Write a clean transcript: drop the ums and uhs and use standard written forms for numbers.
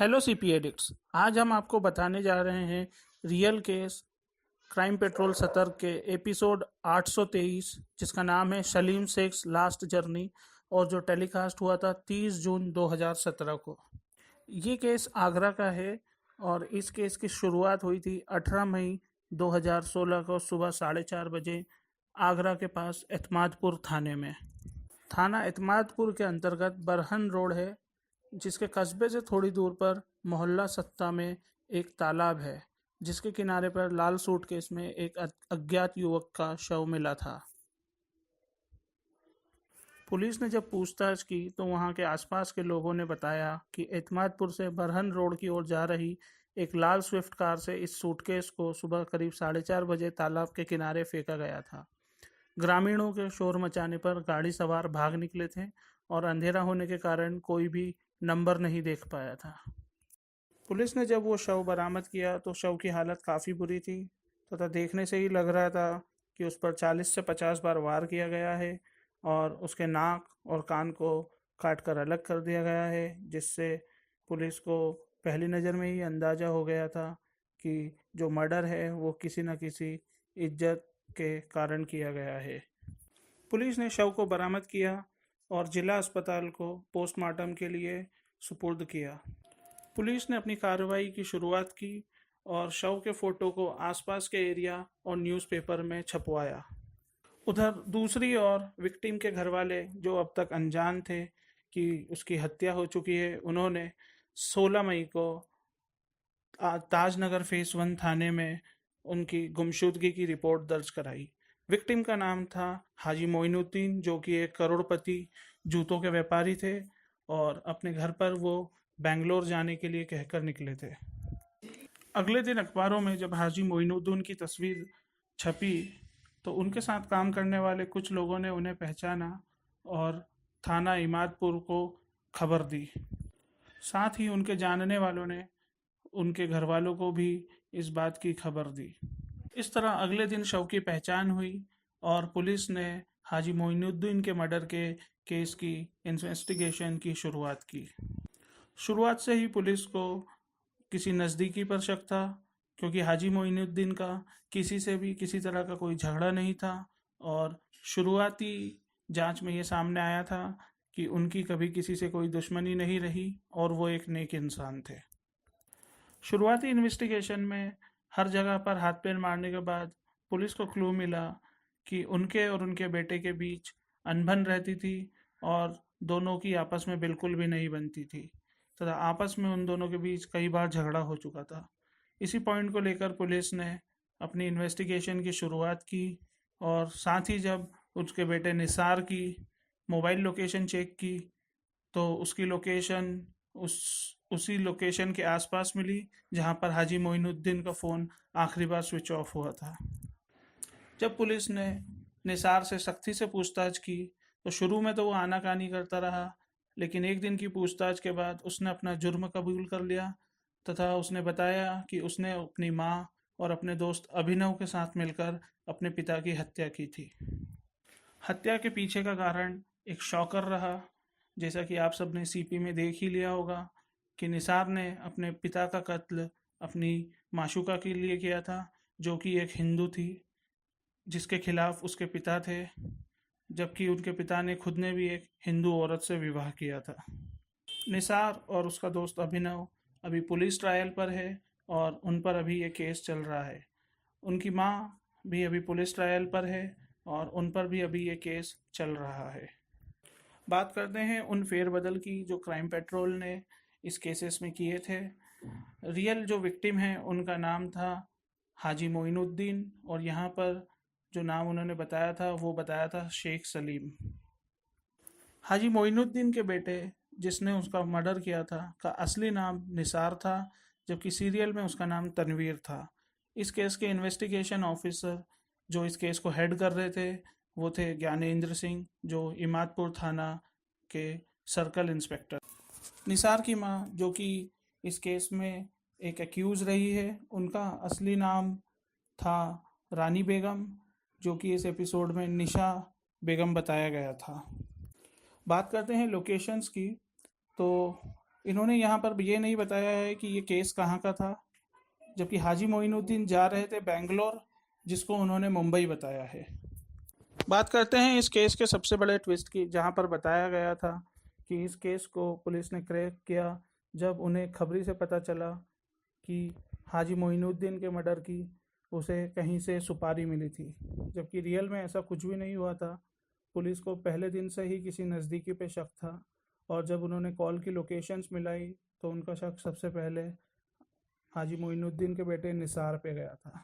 Hello CP addicts. आज हम आपको बताने जा रहे हैं रियल केस क्राइम पेट्रोल सतर्क के एपिसोड 823, जिसका नाम है सलीम शेख्स लास्ट जर्नी, और जो टेलीकास्ट हुआ था 30 जून 2017 को। ये केस आगरा का है और इस केस की शुरुआत हुई थी 18 मई 2016 को सुबह 4:30 बजे आगरा के पास एतमादपुर थाने में। थाना एतमादपुर के अंतर्गत बरहन रोड है, जिसके कस्बे से थोड़ी दूर पर मोहल्ला सत्ता में एक तालाब है, जिसके किनारे पर लाल सूटकेस में एक अज्ञात युवक का शव मिला था। पुलिस ने जब पूछताछ की तो वहां के आसपास के लोगों ने बताया कि एतमादपुर से बरहन रोड की ओर जा रही एक लाल स्विफ्ट कार से इस सूटकेस को सुबह करीब 4:30 बजे तालाब के किनारे फेंका गया था। ग्रामीणों के शोर मचाने पर गाड़ी सवार भाग निकले थे और अंधेरा होने के कारण कोई भी नंबर नहीं देख पाया था। पुलिस ने जब वो शव बरामद किया तो शव की हालत काफ़ी बुरी थी तथा देखने से ही लग रहा था कि उस पर 40 से 50 बार वार किया गया है और उसके नाक और कान को काट कर अलग कर दिया गया है, जिससे पुलिस को पहली नज़र में ही अंदाज़ा हो गया था कि जो मर्डर है वो किसी न किसी इज्जत के कारण किया गया है। पुलिस ने शव को बरामद किया और जिला अस्पताल को पोस्टमार्टम के लिए सुपुर्द किया। पुलिस ने अपनी कार्रवाई की शुरुआत की और शव के फोटो को आसपास के एरिया और न्यूज़पेपर में छपवाया। उधर दूसरी ओर विक्टिम के घर वाले, जो अब तक अनजान थे कि उसकी हत्या हो चुकी है, उन्होंने 16 मई को ताजनगर फेस 1 थाने में उनकी गुमशुदगी की रिपोर्ट दर्ज कराई। विक्टिम का नाम था हाजी मोइनुद्दीन, जो कि एक करोड़पति जूतों के व्यापारी थे और अपने घर पर वो बेंगलोर जाने के लिए कहकर निकले थे। अगले दिन अखबारों में जब हाजी मोइनुद्दीन की तस्वीर छपी तो उनके साथ काम करने वाले कुछ लोगों ने उन्हें पहचाना और थाना इमादपुर को खबर दी। साथ ही उनके जानने वालों ने उनके घर वालों को भी इस बात की खबर दी। इस तरह अगले दिन शव की पहचान हुई और पुलिस ने हाजी मोइनुद्दीन के मर्डर के केस की इन्वेस्टिगेशन की शुरुआत की। शुरुआत से ही पुलिस को किसी नज़दीकी पर शक था, क्योंकि हाजी मोइनुद्दीन का किसी से भी किसी तरह का कोई झगड़ा नहीं था और शुरुआती जांच में ये सामने आया था कि उनकी कभी किसी से कोई दुश्मनी नहीं रही और वो एक नेक इंसान थे। शुरुआती इन्वेस्टिगेशन में हर जगह पर हाथ पैर मारने के बाद पुलिस को क्लू मिला कि उनके और उनके बेटे के बीच अनबन रहती थी और दोनों की आपस में बिल्कुल भी नहीं बनती थी तथा आपस में उन दोनों के बीच कई बार झगड़ा हो चुका था। इसी पॉइंट को लेकर पुलिस ने अपनी इन्वेस्टिगेशन की शुरुआत की और साथ ही जब उसके बेटे निसार की मोबाइल लोकेशन चेक की तो उसकी लोकेशन उसी लोकेशन के आसपास मिली जहां पर हाजी मोइनुद्दीन का फ़ोन आखिरी बार स्विच ऑफ हुआ था। जब पुलिस ने निसार से सख्ती से पूछताछ की तो शुरू में तो वो आनाकानी करता रहा, लेकिन एक दिन की पूछताछ के बाद उसने अपना जुर्म कबूल कर लिया तथा उसने बताया कि उसने अपनी माँ और अपने दोस्त अभिनव के साथ मिलकर अपने पिता की हत्या की थी। हत्या के पीछे का कारण एक शॉकर रहा। जैसा कि आप सब ने सीपी में देख ही लिया होगा कि निसार ने अपने पिता का कत्ल अपनी माशूका के लिए किया था, जो कि एक हिंदू थी जिसके खिलाफ उसके पिता थे, जबकि उनके पिता ने खुद ने भी एक हिंदू औरत से विवाह किया था। निसार और उसका दोस्त अभिनव अभी पुलिस ट्रायल पर है और उन पर अभी ये केस चल रहा है। उनकी माँ भी अभी पुलिस ट्रायल पर है और उन पर भी अभी ये केस चल रहा है। बात करते हैं उन फेरबदल की जो क्राइम पेट्रोल ने इस केसेस में किए थे। रियल जो विक्टिम है उनका नाम था हाजी मोइनुद्दीन और यहाँ पर जो नाम उन्होंने बताया था वो बताया था शेख सलीम। हाजी मोइनुद्दीन के बेटे जिसने उसका मर्डर किया था का असली नाम निसार था, जबकि सीरियल में उसका नाम तनवीर था। इस केस के इन्वेस्टिगेशन ऑफिसर जो इस केस को हेड कर रहे थे वो थे ज्ञानेंद्र सिंह, जो इमादपुर थाना के सर्कल इंस्पेक्टर। निसार की माँ, जो कि इस केस में एक एक्यूज़ रही है, उनका असली नाम था रानी बेगम, जो कि इस एपिसोड में निशा बेगम बताया गया था। बात करते हैं लोकेशंस की, तो इन्होंने यहाँ पर ये नहीं बताया है कि ये केस कहाँ का था, जबकि हाजी मोइनुद्दीन जा रहे थे बेंगलोर, जिसको उन्होंने मुंबई बताया है। बात करते हैं इस केस के सबसे बड़े ट्विस्ट की, जहाँ पर बताया गया था कि इस केस को पुलिस ने क्रैक किया जब उन्हें खबरी से पता चला कि हाजी मोइनुद्दीन के मर्डर की उसे कहीं से सुपारी मिली थी, जबकि रियल में ऐसा कुछ भी नहीं हुआ था। पुलिस को पहले दिन से ही किसी नज़दीकी पे शक था, और जब उन्होंने कॉल की लोकेशंस मिलाई तो उनका शक सबसे पहले हाजी मोइनुद्दीन के बेटे निसार पे गया था।